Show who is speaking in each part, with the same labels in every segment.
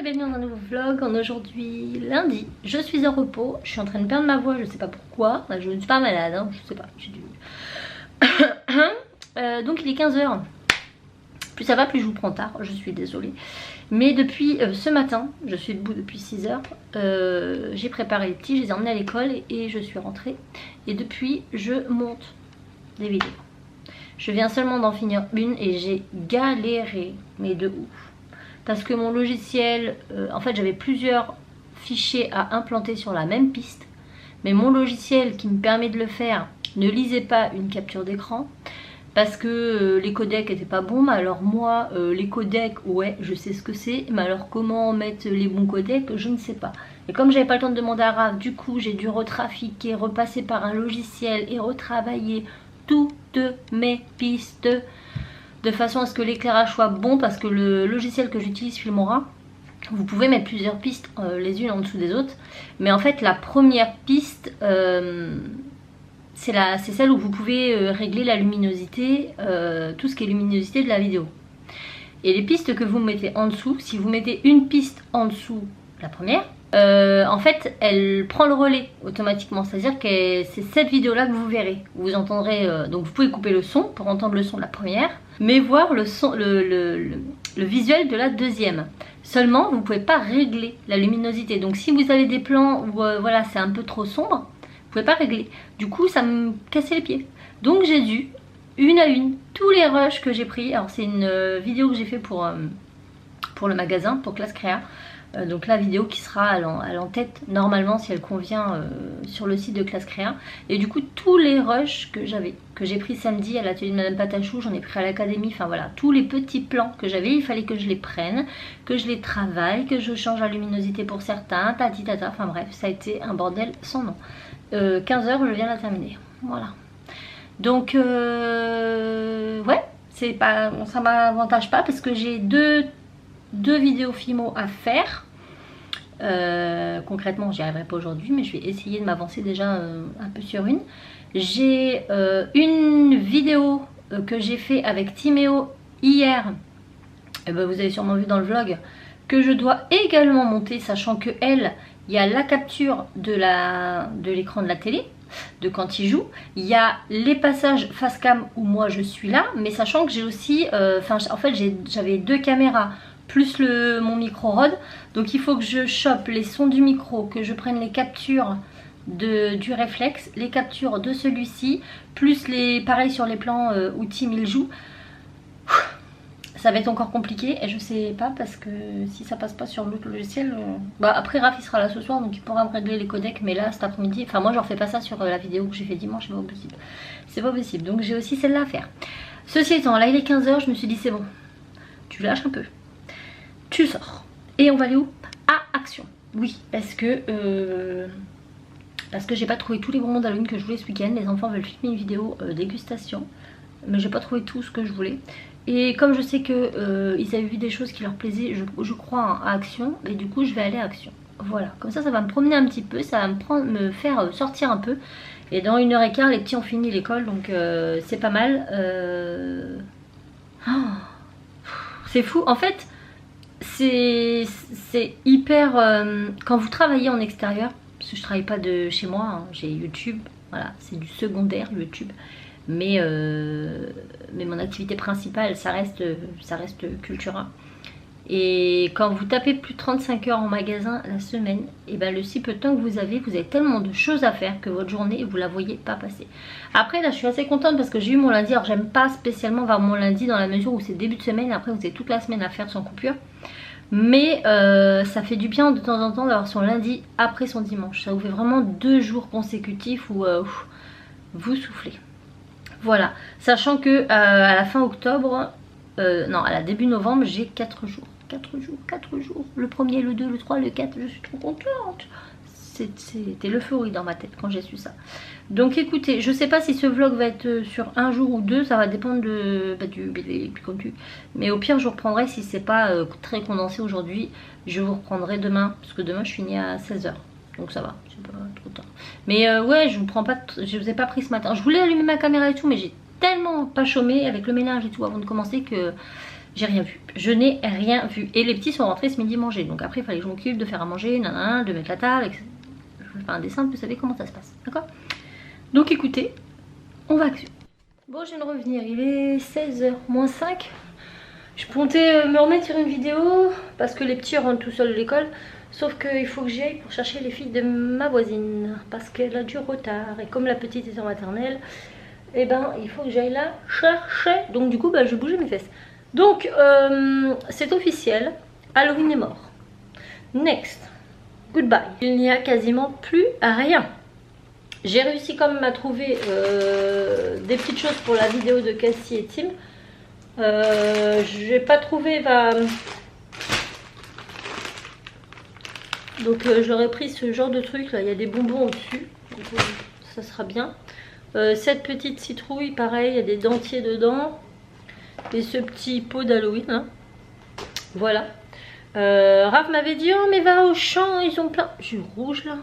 Speaker 1: et bienvenue dans un nouveau vlog. Aujourd'hui lundi, je suis en repos, je suis en train de perdre ma voix, je sais pas pourquoi, je ne suis pas malade, hein, je sais pas, j'ai du... donc il est 15h, plus ça va plus je vous prends tard, je suis désolée. Mais depuis ce matin, je suis debout depuis 6h, j'ai préparé les petits, je les ai emmenés à l'école et je suis rentrée. Et depuis je monte des vidéos. Je viens seulement d'en finir une et j'ai galéré, mais de ouf. Parce que mon logiciel, en fait j'avais plusieurs fichiers à implanter sur la même piste. Mais mon logiciel qui me permet de le faire ne lisait pas une capture d'écran. Parce que les codecs n'étaient pas bons. Mais alors moi, les codecs, ouais, je sais ce que c'est. Mais alors comment mettre les bons codecs, je ne sais pas. Et comme j'avais pas le temps de demander à Raph, du coup j'ai dû retrafiquer, repasser par un logiciel et retravailler toutes mes pistes de façon à ce que l'éclairage soit bon, parce que le logiciel que j'utilise, Filmora, vous pouvez mettre plusieurs pistes les unes en dessous des autres, mais en fait la première piste c'est celle où vous pouvez régler la luminosité, tout ce qui est luminosité de la vidéo. Et les pistes que vous mettez en dessous, si vous mettez une piste en dessous la première, en fait elle prend le relais automatiquement, c'est à dire que c'est cette vidéo là que vous verrez, vous entendrez, donc vous pouvez couper le son pour entendre le son de la première, mais voir le son, le visuel de la deuxième. Seulement vous ne pouvez pas régler la luminosité, donc si vous avez des plans où voilà c'est un peu trop sombre, vous pouvez pas régler, du coup ça me cassait les pieds. Donc j'ai dû une à une tous les rushs que j'ai pris. Alors c'est une vidéo que j'ai fait pour le magasin, pour Classe Créa. Donc la vidéo qui sera à l'en-tête normalement si elle convient sur le site de Classe Créa. Et du coup tous les rushs que j'ai pris samedi à l'atelier de Madame Patachou, j'en ai pris à l'académie, enfin voilà, tous les petits plans que j'avais, il fallait que je les prenne, que je les travaille, que je change la luminosité pour certains, tati tata, enfin bref, ça a été un bordel sans nom. 15h je viens la terminer, voilà. Donc ouais, c'est pas, ça m'avantage pas parce que j'ai deux vidéos Fimo à faire. Concrètement j'y arriverai pas aujourd'hui, mais je vais essayer de m'avancer déjà un peu sur une. J'ai une vidéo que j'ai fait avec Timéo hier, et ben, vous avez sûrement vu dans le vlog, que je dois également monter, sachant que elle, il y a la capture de l'écran de la télé de quand il joue, il y a les passages face cam où moi je suis là, mais sachant que j'ai aussi en fait j'avais deux caméras plus mon micro Rode, donc il faut que je chope les sons du micro, que je prenne les captures du réflexe, les captures de celui-ci, plus pareil sur les plans où Tim il joue. Ça va être encore compliqué et je sais pas, parce que si ça passe pas sur l'autre logiciel, bah après Raph il sera là ce soir donc il pourra me régler les codecs, mais là cet après-midi, enfin moi je refais pas ça sur la vidéo que j'ai fait dimanche, c'est pas possible. C'est pas possible, donc j'ai aussi celle-là à faire. Ceci étant, là il est 15h, je me suis dit c'est bon, tu lâches un peu, tu sors. Et on va aller où? À Action. Oui, parce que j'ai pas trouvé tous les bonbons d'Halloween que je voulais ce week-end. Les enfants veulent filmer une vidéo dégustation, mais j'ai pas trouvé tout ce que je voulais. Et comme je sais que ils avaient vu des choses qui leur plaisaient, je crois à Action, et du coup je vais aller à Action. Voilà, comme ça va me promener un petit peu, ça va me faire sortir un peu. Et dans 1h15 les petits ont fini l'école, donc c'est pas mal. Oh, c'est fou, en fait c'est hyper... quand vous travaillez en extérieur, parce que je travaille pas de chez moi, hein, j'ai YouTube, voilà, c'est du secondaire YouTube. Mais mon activité principale ça reste Cultura. Et quand vous tapez plus de 35 heures en magasin la semaine, et ben le si peu de temps que vous avez tellement de choses à faire que votre journée vous la voyez pas passer. Après là je suis assez contente parce que j'ai eu mon lundi. Alors j'aime pas spécialement avoir mon lundi dans la mesure où c'est début de semaine, après vous avez toute la semaine à faire sans coupure. Mais ça fait du bien de temps en temps d'avoir son lundi après son dimanche. Ça vous fait vraiment 2 jours consécutifs où vous soufflez. Voilà, sachant que à la fin octobre, non, à la début novembre, j'ai 4 jours. 4 jours. Le 1er, le 2, le 3, le 4, je suis trop contente. C'était l'euphorie dans ma tête quand j'ai su ça. Donc écoutez, je sais pas si ce vlog va être sur 1 jour ou 2, ça va dépendre du contenu. Mais au pire, je vous reprendrai si c'est pas très condensé aujourd'hui. Je vous reprendrai demain, parce que demain je finis à 16h. Donc ça va, c'est pas trop tard. Mais ouais, je vous ai pas pris ce matin. Je voulais allumer ma caméra et tout, mais j'ai tellement pas chômé avec le ménage et tout avant de commencer que j'ai rien vu. Je n'ai rien vu. Et les petits sont rentrés ce midi manger. Donc après, il fallait que je m'occupe de faire à manger, nanana, de mettre la table, etc. Je vais faire un dessin, vous savez comment ça se passe. D'accord? Donc écoutez, on va dessus. Bon, je viens de revenir. Il est 16h moins 5. Je comptais me remettre sur une vidéo parce que les petits rentrent tout seuls de l'école. Sauf qu'il faut que j'y aille pour chercher les filles de ma voisine parce qu'elle a du retard. Et comme la petite est en maternelle, eh ben, il faut que j'aille la chercher. Donc du coup, bah, je vais bouger mes fesses. Donc, c'est officiel. Halloween est mort. Next. Goodbye. Il n'y a quasiment plus rien. J'ai réussi quand même à trouver des petites choses pour la vidéo de Cassie et Tim. Je n'ai pas trouvé donc j'aurais pris ce genre de truc là, il y a des bonbons au-dessus, ça sera bien. Cette petite citrouille, pareil, il y a des dentiers dedans. Et ce petit pot d'Halloween, hein. Voilà. Raph m'avait dit, oh mais va au champ, ils ont plein... J'ai rouge là.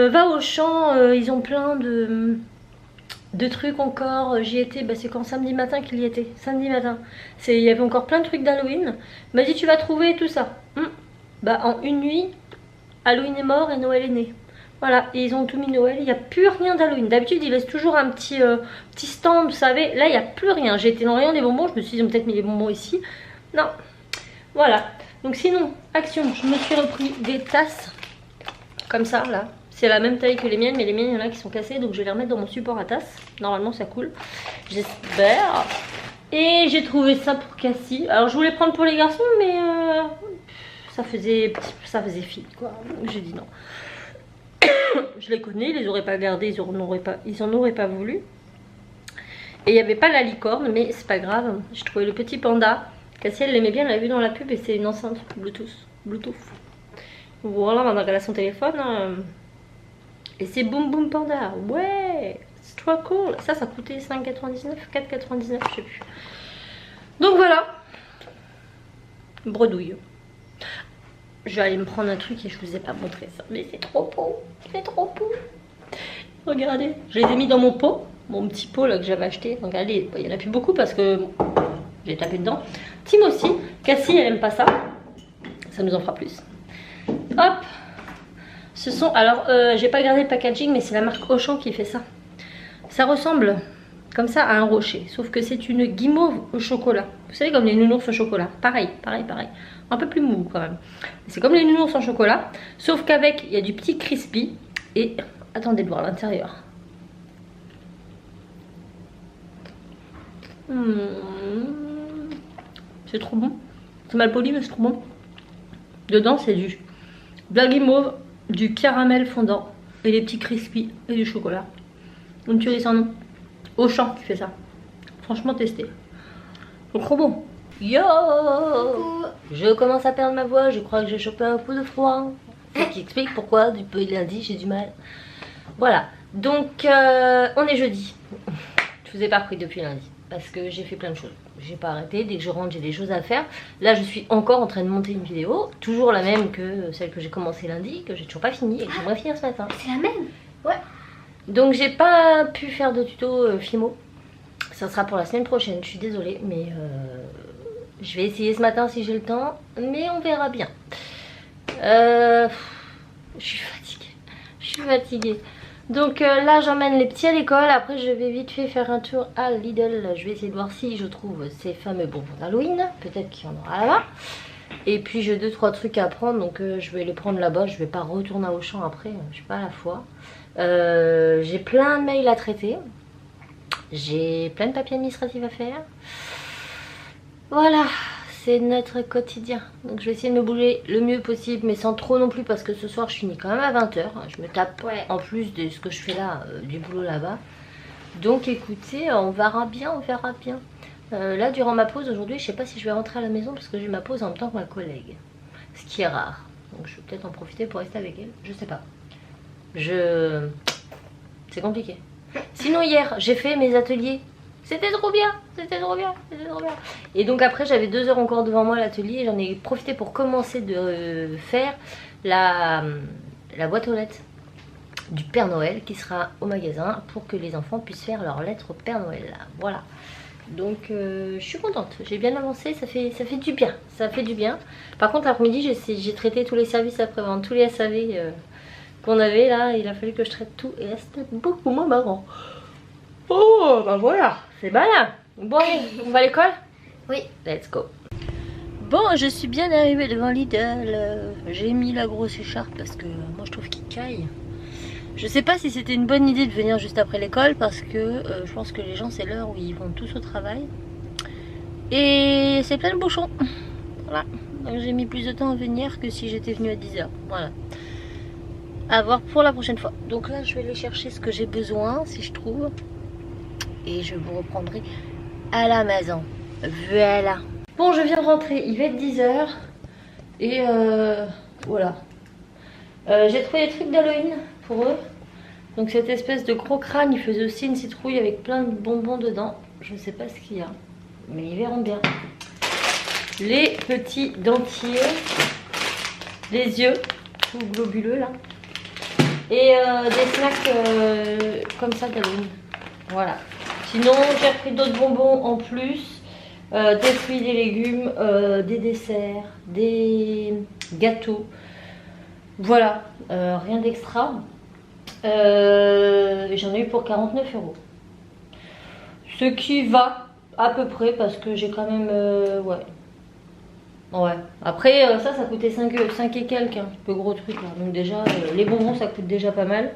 Speaker 1: Va au champ, ils ont plein de trucs encore. J'y étais, bah, c'est quand samedi matin qu'il y était. Samedi matin. Il y avait encore plein de trucs d'Halloween. Il m'a dit tu vas trouver tout ça. Bah en une nuit, Halloween est mort et Noël est né. Voilà, et ils ont tout mis Noël. Il n'y a plus rien d'Halloween. D'habitude, ils laissent toujours un petit stand, vous savez. Là, il n'y a plus rien. J'ai été dans le rayon des bonbons. Je me suis dit, ils ont peut-être mis les bonbons ici. Non. Voilà. Donc sinon, action. Je me suis repris des tasses. Comme ça, là. C'est la même taille que les miennes, mais les miennes, il y en a qui sont cassées, donc je vais les remettre dans mon support à tasse. Normalement, ça coule. J'espère. Et j'ai trouvé ça pour Cassie. Alors, je voulais prendre pour les garçons, mais ça faisait fille, quoi. Donc, j'ai dit non. Je les connais, ils les auraient pas gardés, ils en auraient pas voulu. Et il n'y avait pas la licorne, mais c'est pas grave. J'ai trouvé le petit panda. Cassie, elle l'aimait bien, elle l'a vu dans la pub, et c'est une enceinte Bluetooth. Voilà, maintenant qu'elle a son téléphone. Et c'est Boom Boom Panda. Ouais, c'est trop cool. Ça coûtait 5,99, 4,99, je sais plus. Donc voilà. Bredouille. Je vais aller me prendre un truc et je vous ai pas montré ça. Mais c'est trop beau. C'est trop beau. Regardez. Je les ai mis dans mon pot. Mon petit pot là que j'avais acheté. Regardez, il y en a plus beaucoup parce que j'ai tapé dedans. Tim aussi. Cassie, elle aime pas ça. Ça nous en fera plus. Hop. Ce sont, alors j'ai pas gardé le packaging, mais c'est la marque Auchan qui fait ça. Ça ressemble comme ça à un rocher, sauf que c'est une guimauve au chocolat. Vous savez, comme les nounours au chocolat. Pareil. Un peu plus mou quand même. C'est comme les nounours en chocolat, sauf qu'avec, il y a du petit crispy. Et attendez de voir l'intérieur. C'est trop bon. C'est mal poli, mais c'est trop bon. Dedans, c'est de la guimauve, du caramel fondant et les petits crispy et du chocolat. Une tuerie sans nom. Auchan qui fait ça. Franchement, testé. C'est trop bon. Yo! Je commence à perdre ma voix. Je crois que j'ai chopé un peu de froid. Ce qui explique pourquoi depuis lundi j'ai du mal. Voilà. Donc on est jeudi. Je vous ai pas repris depuis lundi parce que j'ai fait plein de choses. J'ai pas arrêté. Dès que je rentre, j'ai des choses à faire. Là, je suis encore en train de monter une vidéo, toujours la même que celle que j'ai commencé lundi, que j'ai toujours pas fini et que j'aimerais finir ce matin.
Speaker 2: C'est la même?
Speaker 1: Ouais. Donc j'ai pas pu faire de tuto Fimo. Ça sera pour la semaine prochaine. Je suis désolée, mais je vais essayer ce matin si j'ai le temps, mais on verra bien. Je suis fatiguée. Donc là j'emmène les petits à l'école. Après je vais vite fait faire un tour à Lidl. Je vais essayer de voir si je trouve ces fameux bonbons d'Halloween. Peut-être qu'il y en aura là-bas. Et puis j'ai 2-3 trucs à prendre. Donc je vais les prendre là-bas. Je vais pas retourner au champ après. Je suis pas à la fois. J'ai plein de mails à traiter. J'ai plein de papiers administratifs à faire. Voilà. C'est notre quotidien. Donc je vais essayer de me bouger le mieux possible, mais sans trop non plus, parce que ce soir je finis quand même à 20 h. Je me tape en plus de ce que je fais là, du boulot là-bas. Donc écoutez, on verra bien, là durant ma pause aujourd'hui, je sais pas si je vais rentrer à la maison parce que j'ai ma pause en même temps que ma collègue. Ce qui est rare. Donc je vais peut-être en profiter pour rester avec elle, je sais pas. C'est compliqué. Sinon hier, j'ai fait mes ateliers. C'était trop bien. Et donc après j'avais 2 heures encore devant moi à l'atelier. J'en ai profité pour commencer de faire la boîte aux lettres du Père Noël qui sera au magasin pour que les enfants puissent faire leur lettre au Père Noël. Voilà. Donc je suis contente, j'ai bien avancé, ça fait du bien, ça fait du bien. Par contre l'après-midi j'ai traité tous les services après-vente, tous les SAV qu'on avait là, il a fallu que je traite tout et là c'était beaucoup moins marrant. Oh bah voilà, c'est malin. Bon allez, on va à l'école? Oui, let's go. Bon, je suis bien arrivée devant Lidl, j'ai mis la grosse écharpe parce que moi je trouve qu'il caille. Je sais pas si c'était une bonne idée de venir juste après l'école parce que je pense que les gens c'est l'heure où ils vont tous au travail. Et c'est plein de bouchons. Voilà. Donc j'ai mis plus de temps à venir que si j'étais venue à 10 h. Voilà. À voir pour la prochaine fois. Donc là je vais aller chercher ce que j'ai besoin si je trouve. Et je vous reprendrai à la maison. Voilà. Bon, je viens de rentrer, il va être 10 h. Et voilà. J'ai trouvé des trucs d'Halloween pour eux. Donc cette espèce de gros crâne, il faisait aussi une citrouille avec plein de bonbons dedans. Je ne sais pas ce qu'il y a, mais ils verront bien. Les petits dentiers, les yeux, tout globuleux là. Et des snacks comme ça d'Halloween. Voilà. Sinon j'ai repris d'autres bonbons en plus. Des fruits, des légumes, des desserts, des gâteaux. Voilà, rien d'extra. J'en ai eu pour 49 €. Ce qui va à peu près parce que j'ai quand même... ouais. Après ça coûtait 5 et quelques, un peu gros truc là. Donc déjà les bonbons ça coûte déjà pas mal.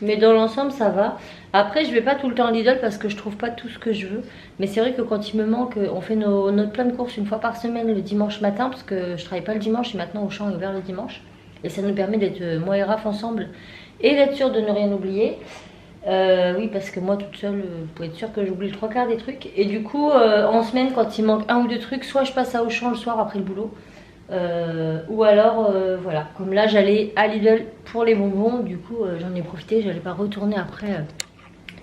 Speaker 1: Mais dans l'ensemble ça va. Après je vais pas tout le temps à Lidl parce que je trouve pas tout ce que je veux. Mais c'est vrai que quand il me manque, on fait notre plein de courses une fois par semaine le dimanche matin. Parce que je travaille pas le dimanche et maintenant Auchan est ouvert le dimanche. Et ça nous permet d'être moi et Raph ensemble et d'être sûr de ne rien oublier. Oui, parce que moi toute seule, vous pouvez être sûr que j'oublie le 3/4 des trucs. Et du coup, en semaine, quand il manque un ou deux trucs, soit je passe à Auchan le soir après le boulot. Ou alors, voilà, comme là j'allais à Lidl pour les bonbons, du coup j'en ai profité, j'allais pas retourner après,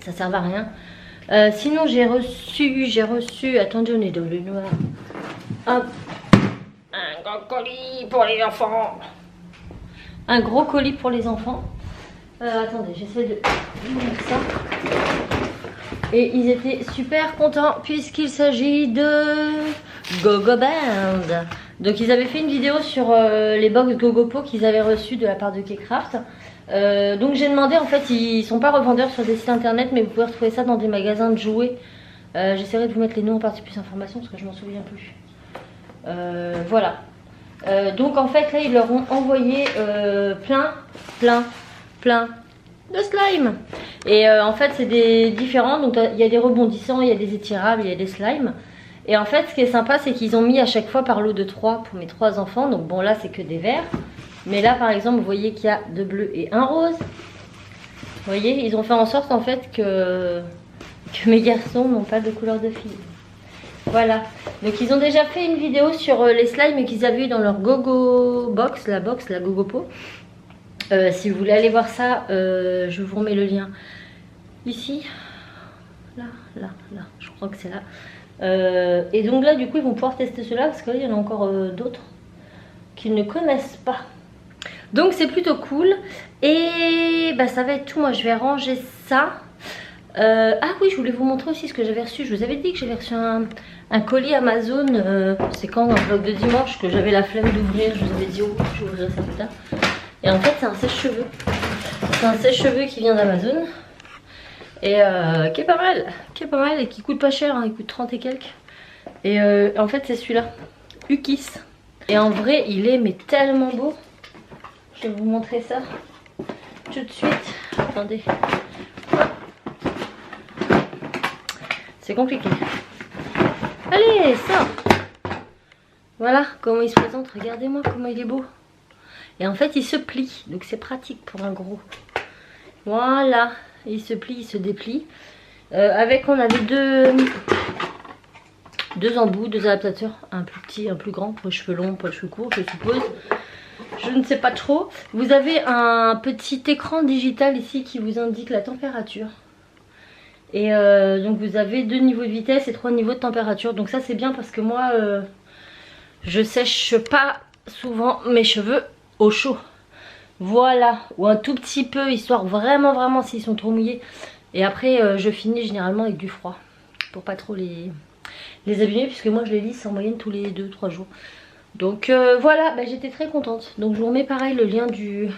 Speaker 1: ça sert à rien. Sinon j'ai reçu, attendez on est dans le noir, hop, un gros colis pour les enfants. Un gros colis pour les enfants. Attendez, j'essaie de mettre ça. Et ils étaient super contents puisqu'il s'agit de GoGoBand. Donc ils avaient fait une vidéo sur les box Gogopo qu'ils avaient reçues de la part de Kcraft. Donc j'ai demandé, en fait ils sont pas revendeurs sur des sites internet mais vous pouvez retrouver ça dans des magasins de jouets. J'essaierai de vous mettre les noms en partie plus d'informations parce que je m'en souviens plus. Voilà. Donc en fait là ils leur ont envoyé plein de slime. Et en fait c'est des différents, donc il y a des rebondissants, il y a des étirables, il y a des slimes. Et en fait ce qui est sympa c'est qu'ils ont mis à chaque fois par lot de 3 pour mes 3 enfants. Donc bon là c'est que des verts. Mais là par exemple vous voyez qu'il y a 2 bleus et 1 rose. Vous voyez ils ont fait en sorte en fait que mes garçons n'ont pas de couleur de fille. Voilà, donc ils ont déjà fait une vidéo sur les slimes qu'ils avaient eu dans leur Gogo box, la Gogopo. Si vous voulez aller voir ça, je vous remets le lien ici, là, je crois que c'est là. Et donc là du coup ils vont pouvoir tester cela parce qu'il y en a encore d'autres qu'ils ne connaissent pas. Donc c'est plutôt cool. Et bah ça va être tout, moi je vais ranger ça. Ah oui, je voulais vous montrer aussi ce que j'avais reçu. Je vous avais dit que j'avais reçu un colis Amazon. C'est quand un vlog de dimanche que j'avais la flemme d'ouvrir. Je vous avais dit oh, je vais ouvrir ça plus tard. Et en fait c'est un sèche-cheveux. C'est un sèche-cheveux qui vient d'Amazon. Et qui est pas mal et qui coûte pas cher, hein, il coûte 30 et quelques. Et en fait c'est celui-là, Ukis. Et en vrai il est mais tellement beau. Je vais vous montrer ça tout de suite. Attendez. C'est compliqué. Allez, sors. Voilà comment il se présente. Regardez-moi comment il est beau. Et en fait, il se plie. Donc c'est pratique pour un gros. Voilà. Il se plie, il se déplie. Avec, on avait deux embouts, 2 adaptateurs. Un plus petit, un plus grand pour les cheveux longs, pour les cheveux courts, je suppose. Je ne sais pas trop. Vous avez un petit écran digital ici qui vous indique la température. Et donc vous avez 2 niveaux de vitesse et 3 niveaux de température. Donc ça c'est bien parce que moi je sèche pas souvent mes cheveux au chaud. Voilà, ou un tout petit peu histoire vraiment s'ils sont trop mouillés. Et après je finis généralement avec du froid. pour pas trop les abîmer, puisque moi je les lisse en moyenne tous les 2-3 jours. Donc voilà, bah, j'étais très contente. Donc je vous remets pareil le lien du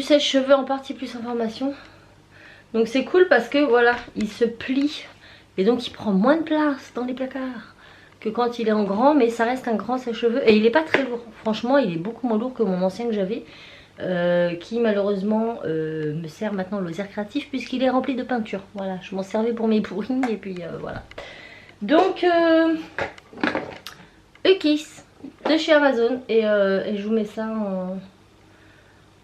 Speaker 1: sèche-cheveux en partie plus information. Donc c'est cool parce que voilà, il se plie et donc il prend moins de place dans les placards que quand il est en grand, mais ça reste un grand sèche-cheveux et il est pas très lourd. Franchement, il est beaucoup moins lourd que mon ancien que j'avais, qui malheureusement me sert maintenant au loisir créatif puisqu'il est rempli de peinture. Voilà, je m'en servais pour mes pourrings et puis voilà. Donc Kiss de chez Amazon et je vous mets ça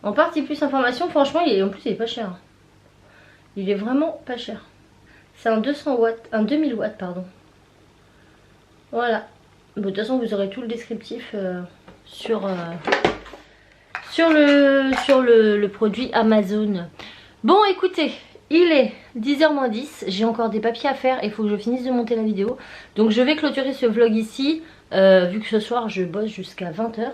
Speaker 1: en partie plus information. Franchement, en plus il est pas cher. Il est vraiment pas cher. C'est un 200 watts, un 2000 watts pardon. Voilà. Bon, de toute façon vous aurez tout le descriptif sur le produit Amazon. Bon écoutez, il est 10h moins 10. J'ai encore des papiers à faire et il faut que je finisse de monter la vidéo. Donc je vais clôturer ce vlog ici. Vu que ce soir je bosse jusqu'à 20h.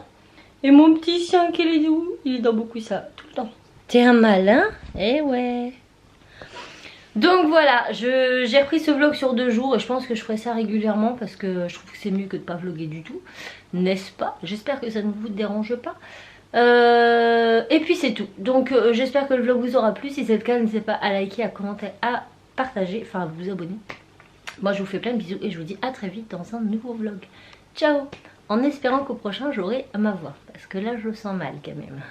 Speaker 1: Et mon petit chien qu'il est doux, il est dans beaucoup ça tout le temps. T'es un malin? Eh ouais. Donc voilà, j'ai repris ce vlog sur 2 jours et je pense que je ferai ça régulièrement parce que je trouve que c'est mieux que de pas vlogger du tout, n'est-ce pas? J'espère que ça ne vous dérange pas. Et puis c'est tout. Donc j'espère que le vlog vous aura plu. Si c'est le cas, n'hésitez pas à liker, à commenter, à partager, enfin à vous abonner. Moi je vous fais plein de bisous et je vous dis à très vite dans un nouveau vlog. Ciao! En espérant qu'au prochain j'aurai ma voix parce que là je le sens mal quand même.